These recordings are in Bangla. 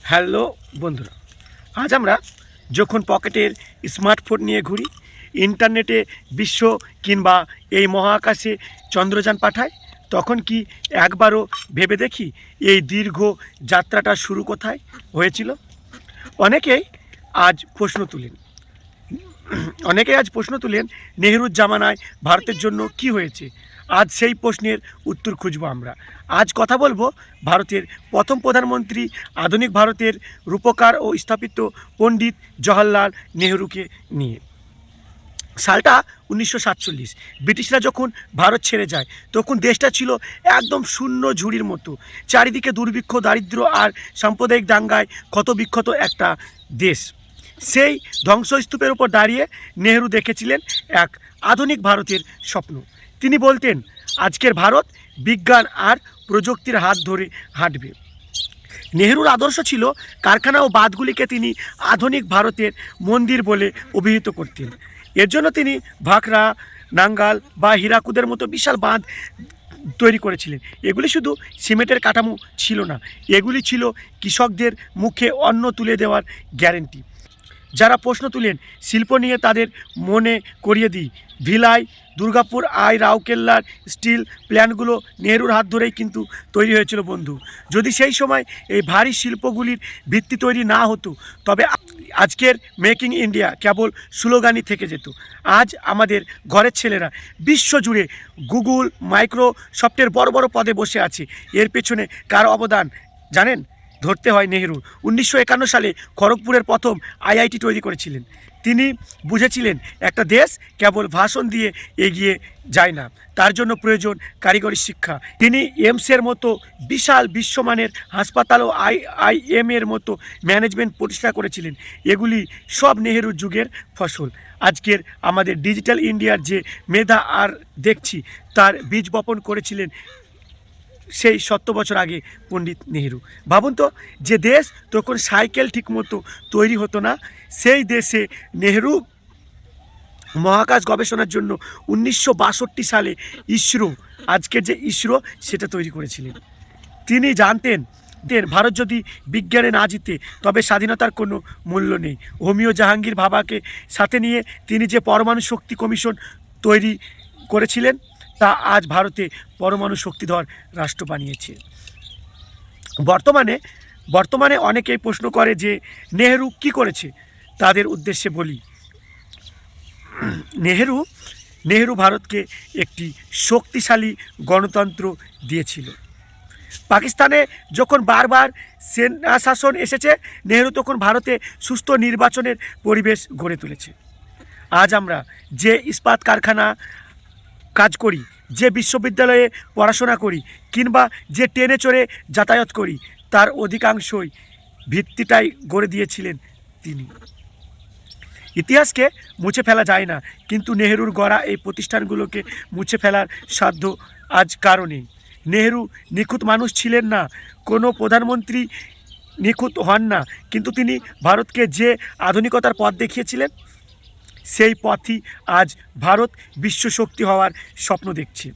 হ্যালো বন্ধুরা, আজ আমরা যখন পকেটের স্মার্টফোন নিয়ে ঘুরি, ইন্টারনেটে বিশ্ব কিংবা এই মহাকাশে চন্দ্রযান পাঠাই, তখন কি একবারও ভেবে দেখি এই দীর্ঘ যাত্রাটা শুরু কোথায় হয়েছিল? অনেকেই আজ প্রশ্ন তুলেন নেহরুর জামানায় ভারতের জন্য কি হয়েছে। আজ সেই প্রশ্নের উত্তর খুঁজব আমরা। আজ কথা বলবো ভারতের প্রথম প্রধানমন্ত্রী, আধুনিক ভারতের রূপকার ও স্থাপিত পণ্ডিত জওহরলাল নেহরুকে নিয়ে। সালটা 1947। ব্রিটিশরা যখন ভারত ছেড়ে যায় তখন দেশটা ছিল একদম শূন্য ঝুড়ির মতো। চারিদিকে দুর্ভিক্ষ, দারিদ্র্য আর সাম্প্রদায়িক দাঙ্গায় ক্ষতবিক্ষত একটা দেশ। সেই ধ্বংসস্তূপের উপর দাঁড়িয়ে নেহরু দেখেছিলেন এক আধুনিক ভারতের স্বপ্ন। তিনি বলতেন, আজকের ভারত বিজ্ঞান আর প্রযুক্তির হাত ধরে হাঁটবে। নেহরুর আদর্শ ছিল কারখানা ও বাঁধগুলিকে তিনি আধুনিক ভারতের মন্দির বলে অভিহিত করতেন। এর জন্য তিনি ভাখরা, নাঙ্গাল বা হীরাকুদের মতো বিশাল বাঁধ তৈরি করেছিলেন। এগুলি শুধু সিমেন্টের কাঠামো ছিল না, এগুলি ছিল কৃষকদের মুখে অন্ন তুলে দেওয়ার গ্যারেন্টি। যারা প্রশ্ন তুলেন শিল্প নিয়ে, তাদের মনে করিয়ে দিই, ভিলাই, দুর্গাপুর, রাউরকেল্লার স্টিল প্ল্যান্টগুলো নেহরুর হাত ধরেই কিন্তু তৈরি হয়েছিল বন্ধু। যদি সেই সময় এই ভারী শিল্পগুলির ভিত্তি তৈরি না হতো, তবে আজকের মেকিং ইন্ডিয়া কেবল স্লোগানই থেকে যেত। আজ আমাদের ঘরের ছেলেরা বিশ্বজুড়ে গুগল, মাইক্রোসফটের বড় বড় পদে বসে আছে। এর পেছনে কার অবদান জানেন? ধরতে হয় নেহরু। 1951 সালে খড়গপুরের প্রথম আইআইটি তৈরি করেছিলেন। তিনি বুঝেছিলেন একটা দেশ কেবল ভাষণ দিয়ে এগিয়ে যায় না, তার জন্য প্রয়োজন কারিগরি শিক্ষা। তিনি এমসের মতো বিশাল বিশ্বমানের হাসপাতাল ও আইআইএমের মতো ম্যানেজমেন্ট প্রতিষ্ঠা করেছিলেন। এগুলি সব নেহরুর যুগের ফসল। আজকের আমাদের ডিজিটাল ইন্ডিয়ার যে মেধা আর দেখছি, তার বীজ বপন করেছিলেন সেই 70 বছর আগে পণ্ডিত নেহরু। ভাবুন তো, যে দেশ তখন সাইকেল ঠিকমতো তৈরি হতো না, সেই দেশে নেহরু মহাকাশ গবেষণার জন্য 1962 সালে ইসরো, আজকের যে ইসরো, সেটা তৈরি করেছিলেন। তিনি জানতেন ভারত যদি বিজ্ঞানে না জিতে, তবে স্বাধীনতার কোনো মূল্য নেই। হোমিও জাহাঙ্গীর ভাবাকে সাথে নিয়ে তিনি যে পরমাণু শক্তি কমিশন তৈরি করেছিলেন, তা আজ ভারতে পরমাণু শক্তিধর রাষ্ট্র বানিয়েছে। বর্তমানে অনেকেই প্রশ্ন করে যে নেহরু কি করেছে। তাদের উদ্দেশ্যে বলি, নেহরু ভারতকে একটি শক্তিশালী গণতন্ত্র দিয়েছিল। পাকিস্তানে যখন বারবার সেনা শাসন এসেছে, নেহরু তখন ভারতে সুস্থ নির্বাচনের পরিবেশ গড়ে তুলেছে। আজ আমরা যে ইস্পাত কারখানা কাজ করি, যে বিশ্ববিদ্যালয়ে পড়াশোনা করি, কিংবা যে ট্রেনে চড়ে যাতায়াত করি, তার অধিকাংশই ভিত্তিটাই গড়ে দিয়েছিলেন তিনি। ইতিহাসকে মুছে ফেলা যায় না, কিন্তু নেহরুর গড়া এই প্রতিষ্ঠানগুলোকে মুছে ফেলার সাধ্য আজ কারও নেই। নেহরু নিখুঁত মানুষ ছিলেন না, কোনো প্রধানমন্ত্রী নিখুঁত হন না, কিন্তু তিনি ভারতকে যে আধুনিকতার পথ দেখিয়েছিলেন, সেই পথই আজ ভারত বিশ্বশক্তি হওয়ার স্বপ্ন দেখছে।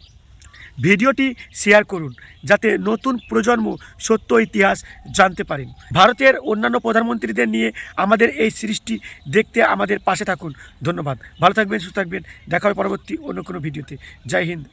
ভিডিওটি শেয়ার করুন, যাতে নতুন প্রজন্ম সত্য ইতিহাস জানতে পারেন। ভারতের অন্যান্য প্রধানমন্ত্রীদের নিয়ে আমাদের এই সৃষ্টি দেখতে আমাদের পাশে থাকুন। ধন্যবাদ। ভালো থাকবেন, সুস্থ থাকবেন। দেখা হবে পরবর্তী অন্য কোনো ভিডিওতে। জয় হিন্দ।